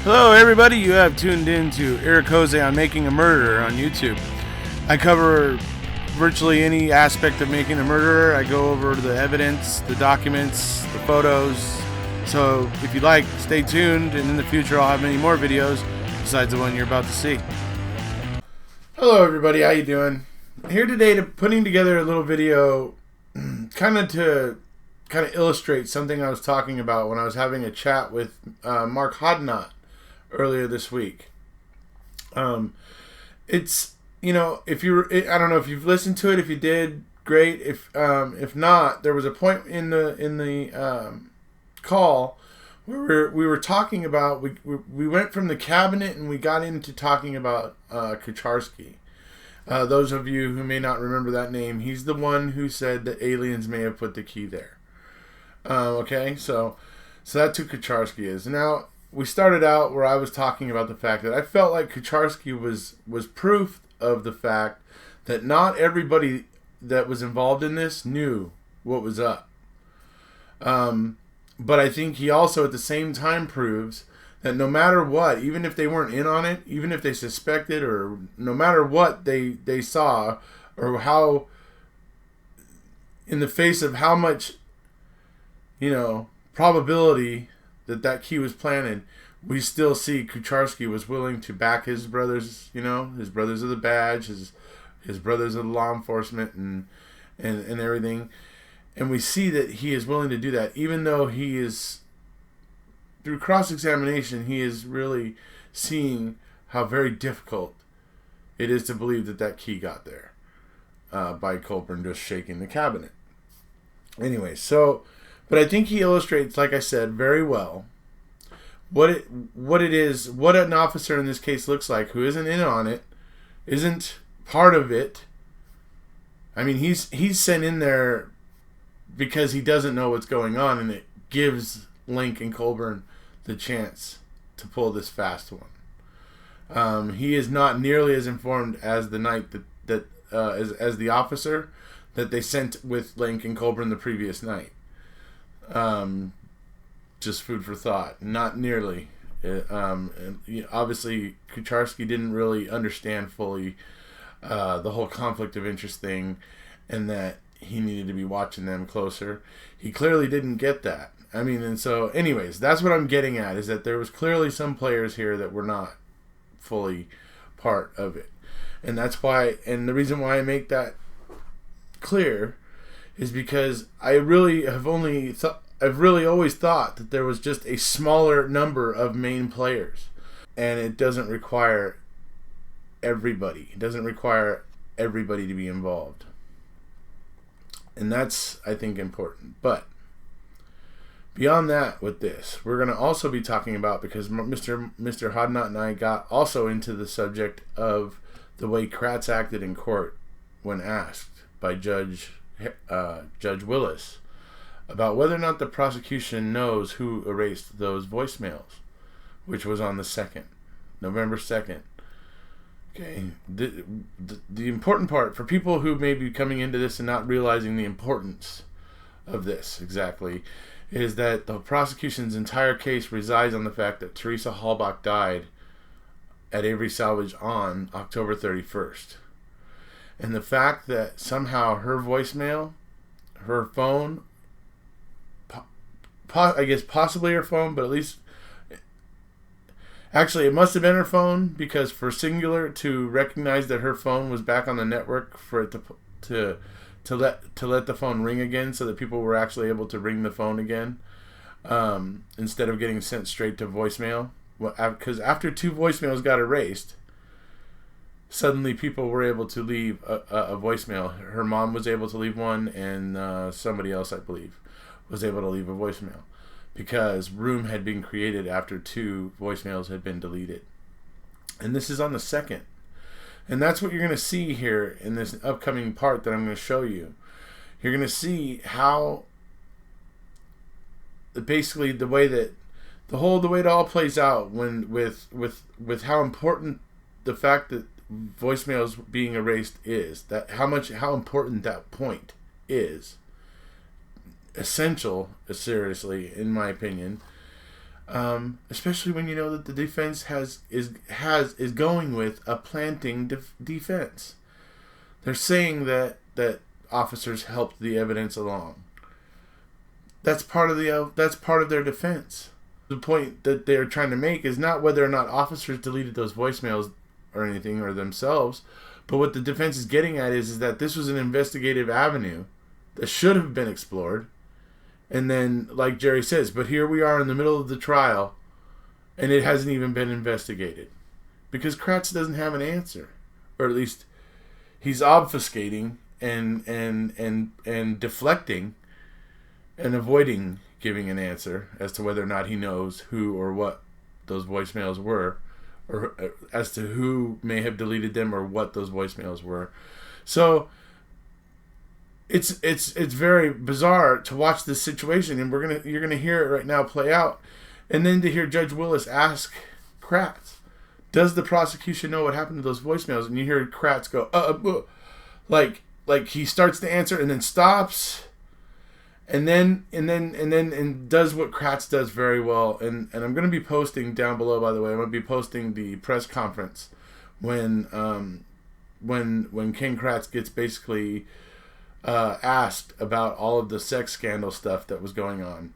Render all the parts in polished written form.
Hello, everybody. You have tuned in to Eric Jose on Making a Murderer on YouTube. I cover virtually any aspect of making a murderer. I go over the evidence, the documents, the photos. So if you like, stay tuned, and in the future I'll have many more videos besides the one you're about to see. Hello, everybody. How you doing? Here today to putting together a little video to illustrate something I was talking about when I was having a chat with Mark Hodnott earlier this week. It's, if you, I don't know if you've listened to it. If you did, great. If not, there was a point in the call where we were talking about, we went from the cabinet and we got into talking about Kucharski. Those of you who may not remember that name, he's the one who said that aliens may have put the key there. Okay, so that's who Kucharski is. Now, we started out where I was talking about the fact that I felt like Kucharski was proof of the fact that not everybody that was involved in this knew what was up. But I think he also at the same time proves that no matter what, even if they weren't in on it, even if they suspected, or no matter what they saw, or how, in the face of how much, probability that key was planted, we still see Kucharski was willing to back his brothers, his brothers of the badge, his brothers of the law enforcement and everything. And we see that he is willing to do that, even though he is, through cross-examination, he is really seeing how very difficult it is to believe that key got there by Colburn just shaking the cabinet. Anyway, but I think he illustrates, like I said, very well what it is, what an officer in this case looks like, who isn't in on it, isn't part of it. I mean, he's sent in there because he doesn't know what's going on, and it gives Link and Colburn the chance to pull this fast one. He is not nearly as informed as the night as the officer that they sent with Link and Colburn the previous night. Just food for thought. Not nearly. Obviously, Kucharski didn't really understand fully the whole conflict of interest thing, and that he needed to be watching them closer. He clearly didn't get that. I mean, and so, anyways, that's what I'm getting at, is that there was clearly some players here that were not fully part of it. And that's why, and the reason why I make that clear is because I've really always thought that there was just a smaller number of main players, and it doesn't require everybody. It doesn't require everybody to be involved, and that's, I think, important. But beyond that, with this, we're going to also be talking about, because Mr. Hodnott and I got also into the subject of the way Kratz acted in court when asked by Judge Willis about whether or not the prosecution knows who erased those voicemails, which was on the 2nd, November 2nd. Okay, the important part for people who may be coming into this and not realizing the importance of this exactly is that the prosecution's entire case resides on the fact that Teresa Halbach died at Avery Salvage on October 31st. And the fact that somehow her voicemail, her phone, I guess possibly her phone, but at least, actually it must have been her phone, because for Singular to recognize that her phone was back on the network, for it to let the phone ring again, so that people were actually able to ring the phone again, instead of getting sent straight to voicemail. Because after 2 voicemails got erased, suddenly people were able to leave a voicemail. Her mom was able to leave one, and somebody else, I believe, was able to leave a voicemail, because room had been created after 2 voicemails had been deleted. And this is on the 2nd. And that's what you're going to see here in this upcoming part that I'm going to show you. You're going to see how, basically, the way it all plays out with how important the fact that voicemails being erased is, how important that point is. Essential, seriously, in my opinion, especially when you know that the defense is going with a planting defense. They're saying that officers helped the evidence along. That's part of their defense. The point that they're trying to make is not whether or not officers deleted those voicemails or anything or themselves, but what the defense is getting at is that this was an investigative avenue that should have been explored. And then, like Jerry says, but here we are in the middle of the trial, and it hasn't even been investigated. Because Kratz doesn't have an answer. Or at least he's obfuscating and deflecting and avoiding giving an answer as to whether or not he knows who or what those voicemails were, or as to who may have deleted them or what those voicemails were. So it's very bizarre to watch this situation, and you're gonna hear it right now play out, and then to hear Judge Willis ask Kratz, "Does the prosecution know what happened to those voicemails?" And you hear Kratz go, like he starts to answer and then stops, and then does what Kratz does very well. And I'm gonna be posting down below, by the way. I'm gonna be posting the press conference when King Kratz gets basically asked about all of the sex scandal stuff that was going on.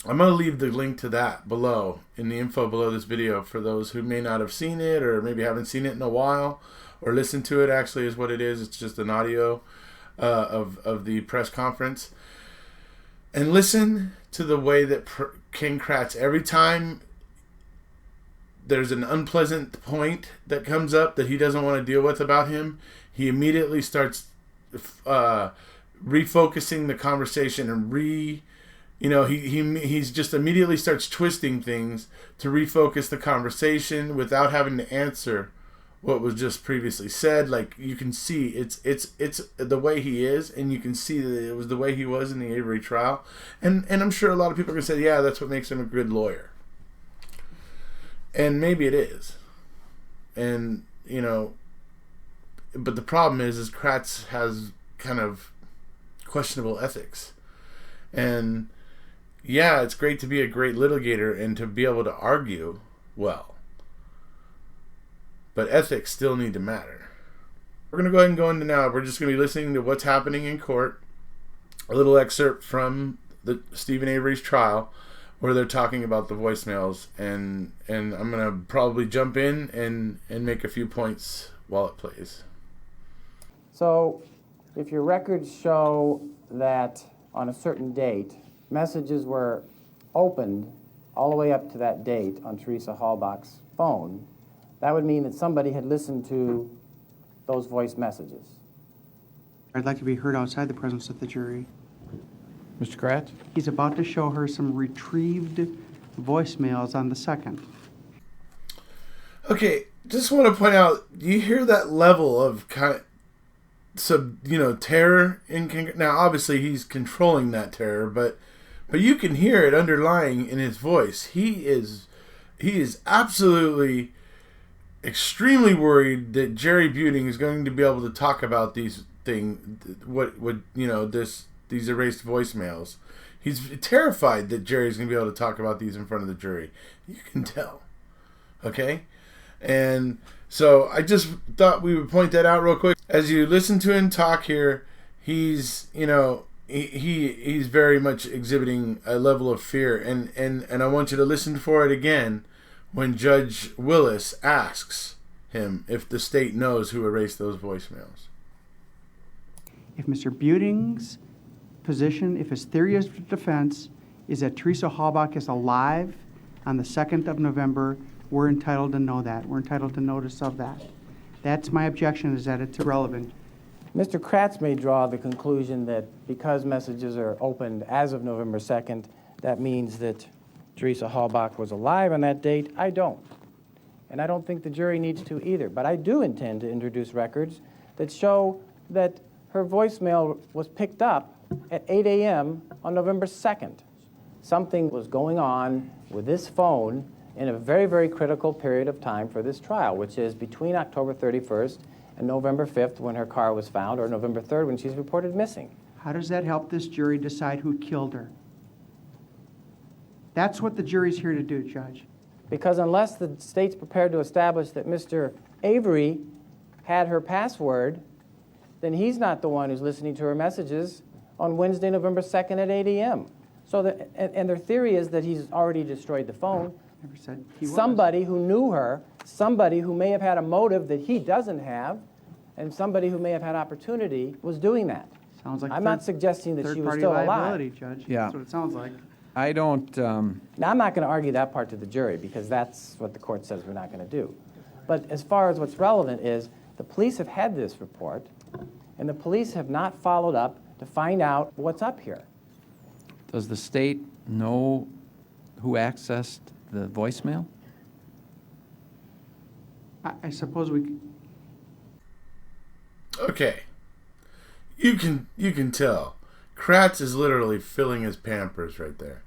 I'm going to leave the link to that below in the info below this video for those who may not have seen it or maybe haven't seen it in a while or listened to it. Actually is what it is. It's just an audio of the press conference. And listen to the way that King Kratz, every time there's an unpleasant point that comes up that he doesn't want to deal with about him, he immediately starts refocusing the conversation and he's just immediately starts twisting things to refocus the conversation without having to answer what was just previously said. Like, you can see it's the way he is, and you can see that it was the way he was in the Avery trial, and I'm sure a lot of people are gonna say, yeah, that's what makes him a good lawyer, and maybe it is, and but the problem is Kratz has kind of questionable ethics. And yeah, it's great to be a great litigator and to be able to argue well. But ethics still need to matter. We're going to go ahead and go into now. We're just going to be listening to what's happening in court. A little excerpt from the Stephen Avery's trial where they're talking about the voicemails. And I'm going to probably jump in and make a few points while it plays. So, if your records show that on a certain date, messages were opened all the way up to that date on Teresa Halbach's phone, that would mean that somebody had listened to those voice messages. I'd like to be heard outside the presence of the jury. Mr. Kratz? He's about to show her some retrieved voicemails on the 2nd. Okay, just want to point out, you hear that level of terror in King. Now, obviously, he's controlling that terror, but you can hear it underlying in his voice. He is absolutely extremely worried that Jerry Buting is going to be able to talk about these things. These erased voicemails. He's terrified that Jerry's going to be able to talk about these in front of the jury. You can tell. Okay, and so I just thought we would point that out real quick. As you listen to him talk here, he's he's very much exhibiting a level of fear, and I want you to listen for it again when Judge Willis asks him if the state knows who erased those voicemails. If Mr. Buting's position, if his theory of defense is that Teresa Halbach is alive on the 2nd of November, we're entitled to know that. We're entitled to notice of that. That's my objection, is that it's irrelevant. Mr. Kratz may draw the conclusion that because messages are opened as of November 2nd, that means that Teresa Halbach was alive on that date. I don't. And I don't think the jury needs to either. But I do intend to introduce records that show that her voicemail was picked up at 8 a.m. on November 2nd. Something was going on with this phone in a very, very critical period of time for this trial, which is between October 31st and November 5th when her car was found, or November 3rd when she's reported missing. How does that help this jury decide who killed her? That's what the jury's here to do, Judge. Because unless the state's prepared to establish that Mr. Avery had her password, then he's not the one who's listening to her messages on Wednesday, November 2nd at 8 a.m. So, and their theory is that he's already destroyed the phone. Never said he was. Somebody who knew her, somebody who may have had a motive that he doesn't have, and somebody who may have had opportunity was doing that. Sounds like I'm not suggesting that she was still liability, alive. Judge. Yeah. That's what it sounds like. I don't, Now, I'm not going to argue that part to the jury because that's what the court says we're not going to do. But as far as what's relevant is the police have had this report, and the police have not followed up to find out what's up here. does the state know who accessed the voicemail? I suppose we could. Okay. You can tell. Kratz is literally filling his Pampers right there.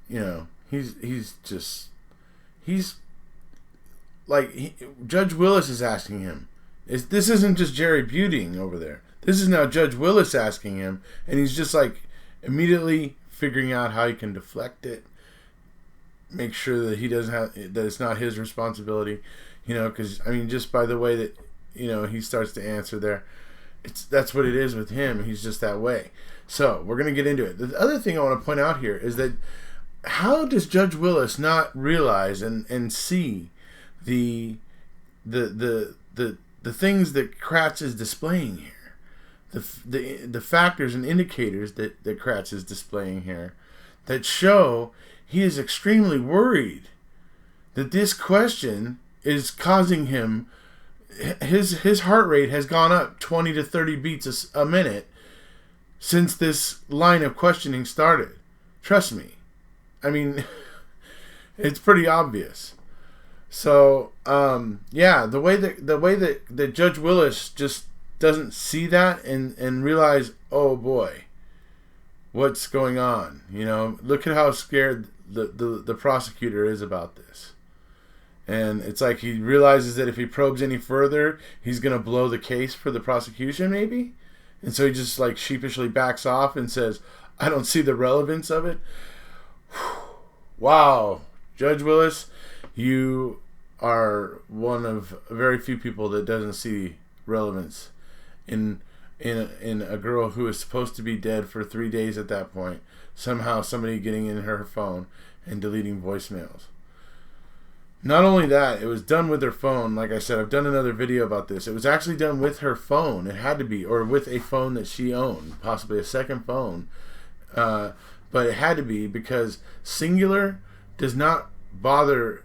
You know, he's like Judge Willis is asking him. This isn't just Jerry Buting over there. This is now Judge Willis asking him, and he's just like immediately figuring out how he can deflect it, make sure that he doesn't have that it's not his responsibility. You know, because I mean, just by the way that he starts to answer there, that's what it is with him. He's just that way. So we're gonna get into it. The other thing I want to point out here is that how does Judge Willis not realize and see the things that Kratz is displaying here, the factors and indicators that Kratz is displaying here, that show he is extremely worried that this question is causing him. His heart rate has gone up 20 to 30 beats a minute since this line of questioning started. Trust me. I mean, it's pretty obvious. So, yeah, the way that Judge Willis just doesn't see that and realize, oh boy, what's going on? Look at how scared the prosecutor is about this. And it's like he realizes that if he probes any further, he's going to blow the case for the prosecution, maybe? And so he just like sheepishly backs off and says, I don't see the relevance of it. Wow. Judge Willis, you are one of very few people that doesn't see relevance in a girl who is supposed to be dead for 3 days at that point. Somehow somebody getting in her phone and deleting voicemails. Not only that, it was done with her phone. Like I said, I've done another video about this. It was actually done with her phone. It had to be, or with a phone that she owned, possibly a second phone. But it had to be because Singular does not bother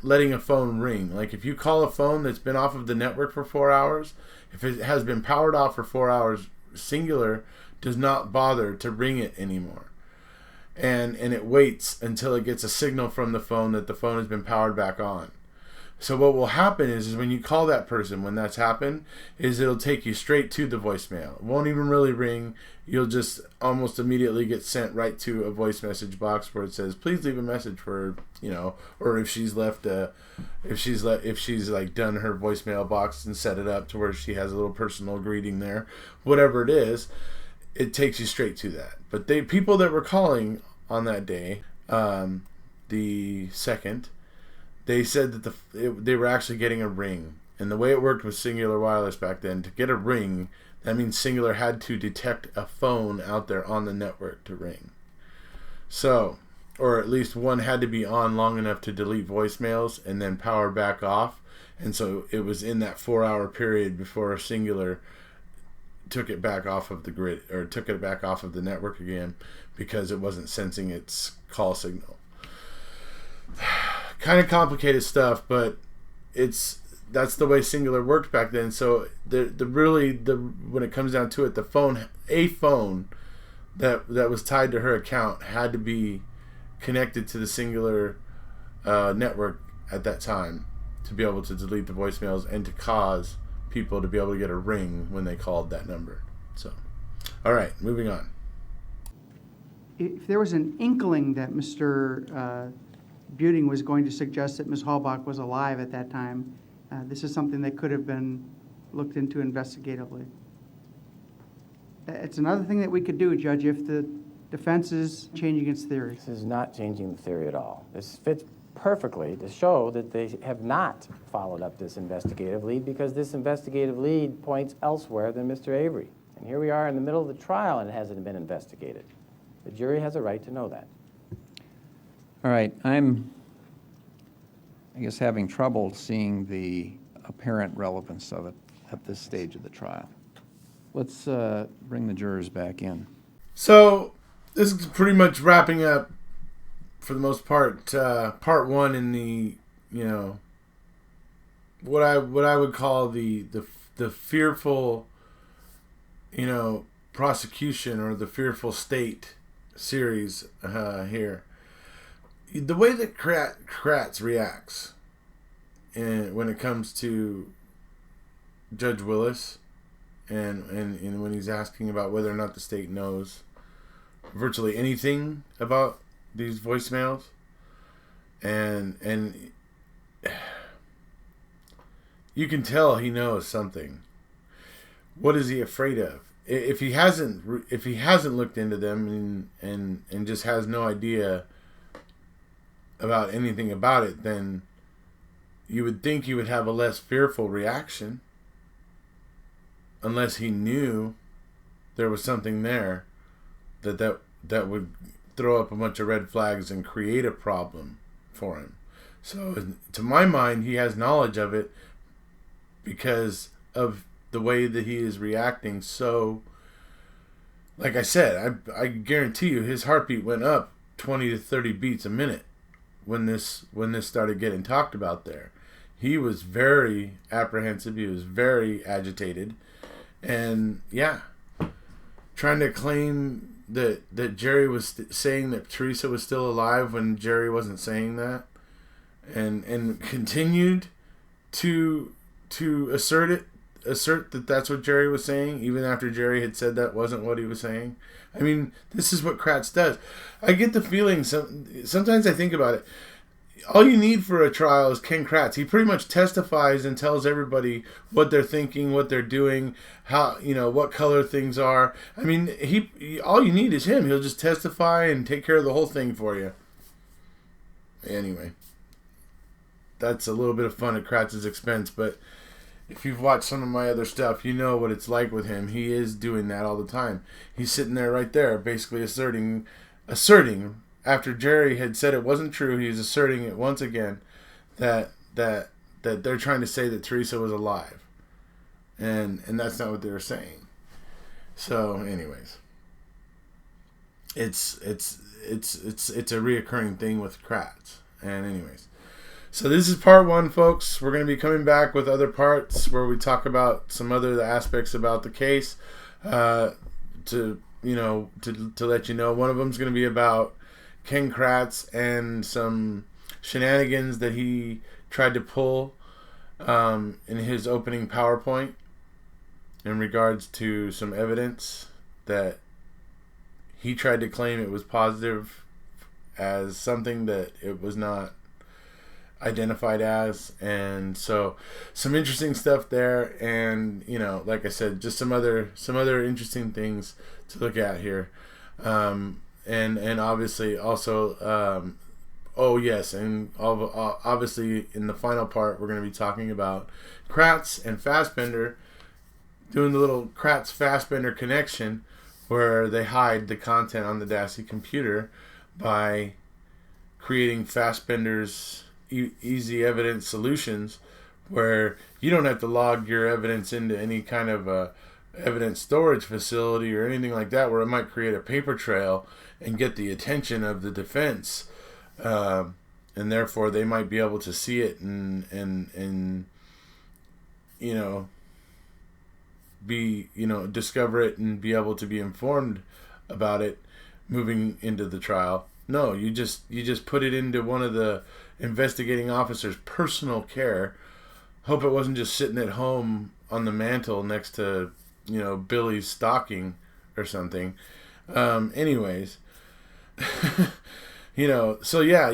letting a phone ring. Like if you call a phone that's been off of the network for 4 hours, if it has been powered off for 4 hours, Singular does not bother to ring it anymore. And it waits until it gets a signal from the phone that the phone has been powered back on. So what will happen is when you call that person, when that's happened, is it'll take you straight to the voicemail. It won't even really ring. You'll just almost immediately get sent right to a voice message box where it says, please leave a message for, or if she's like done her voicemail box and set it up to where she has a little personal greeting there, whatever it is, it takes you straight to that. But people that were calling on that day, the 2nd, they said that they were actually getting a ring. And the way it worked with Singular Wireless back then, to get a ring, that means Singular had to detect a phone out there on the network to ring. So, or at least one had to be on long enough to delete voicemails and then power back off. And so it was in that 4-hour period before Singular took it back off of the grid, or took it back off of the network again, because it wasn't sensing its call signal. Kind of complicated stuff, but that's the way Singular worked back then. So when it comes down to it, a phone that was tied to her account had to be connected to the Singular network at that time to be able to delete the voicemails and to cause people to be able to get a ring when they called that number. So, all right, moving on. If there was an inkling that Mr. Buting was going to suggest that Ms. Halbach was alive at that time, this is something that could have been looked into investigatively. It's another thing that we could do, Judge, if the Defense is changing its theory. This is not changing the theory at all. This fits perfectly to show that they have not followed up this investigative lead, because this investigative lead points elsewhere than Mr. Avery. And here we are in the middle of the trial and it hasn't been investigated. The jury has a right to know that. All right, I'm, I guess, having trouble seeing the apparent relevance of it at this stage of the trial. Let's bring the jurors back in. So this is pretty much wrapping up, for the most part, part one in the, you know, what I would call the fearful, you know, prosecution, or the fearful state series here. The way that Kratz reacts when it comes to Judge Willis, and when he's asking about whether or not the state knows virtually anything about these voicemails, and you can tell he knows something. What is he afraid of? If he hasn't looked into them and just has no idea about anything about it, then you would think he would have a less fearful reaction, unless he knew there was something there that would throw up a bunch of red flags and create a problem for him. So to my mind, he has knowledge of it because of the way that he is reacting. So, like I said, I guarantee you his heartbeat went up 20 to 30 beats a minute when this started getting talked about there. He was very apprehensive. He was very agitated. And yeah, trying to claim that Jerry was saying that Teresa was still alive when Jerry wasn't saying that, and continued to assert that that's what Jerry was saying, even after Jerry had said that wasn't what he was saying. I mean, this is what Kratz does. I get the feeling, sometimes I think about it, all you need for a trial is Ken Kratz. He pretty much testifies and tells everybody what they're thinking, what they're doing, how, you know, what color things are. I mean, he all you need is him. He'll just testify and take care of the whole thing for you. Anyway, that's a little bit of fun at Kratz's expense, but if you've watched some of my other stuff, you know what it's like with him. He is doing that all the time. He's sitting there right there, basically asserting, after Jerry had said it wasn't true, he's asserting it once again that they're trying to say that Teresa was alive, and that's not what they were saying. So, anyways, it's a reoccurring thing with Kratz. And anyways, so this is part one, folks. We're going to be coming back with other parts where we talk about some other aspects about the case. To let you know, one of them is going to be about Ken Kratz and some shenanigans that he tried to pull in his opening PowerPoint in regards to some evidence that he tried to claim it was positive as something that it was not identified as. And so some interesting stuff there, and you know, like I said, just some other interesting things to look at here. And obviously also, obviously in the final part, we're going to be talking about Kratz and Fassbender doing the little Kratz-Fassbender connection where they hide the content on the DASI computer by creating Fassbender's easy evidence solutions, where you don't have to log your evidence into any kind of evidence storage facility or anything like that, where it might create a paper trail and get the attention of the defense, and therefore they might be able to see it and you know, discover it and be able to be informed about it moving into the trial. No, you just put it into one of the investigating officer's personal care. Hope it wasn't just sitting at home on the mantle next to, you know, Billy's stocking or something. Anyways, you know, so yeah,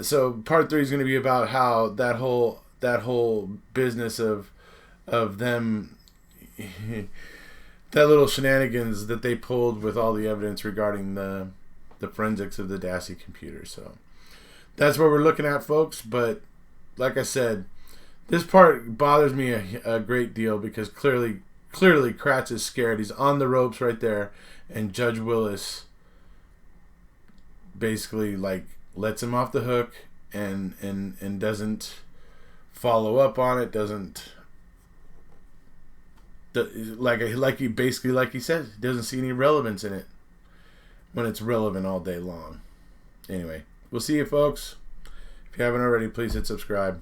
so part 3 is going to be about how that whole business of them, that little shenanigans that they pulled with all the evidence regarding the the forensics of the Dassey computer. So that's what we're looking at, folks. But like I said, this part bothers me a great deal because clearly Kratz is scared. He's on the ropes right there, and Judge Willis basically like lets him off the hook and doesn't follow up on it. Like he says, he doesn't see any relevance in it when it's relevant all day long. Anyway, we'll see you folks. If you haven't already, please hit subscribe.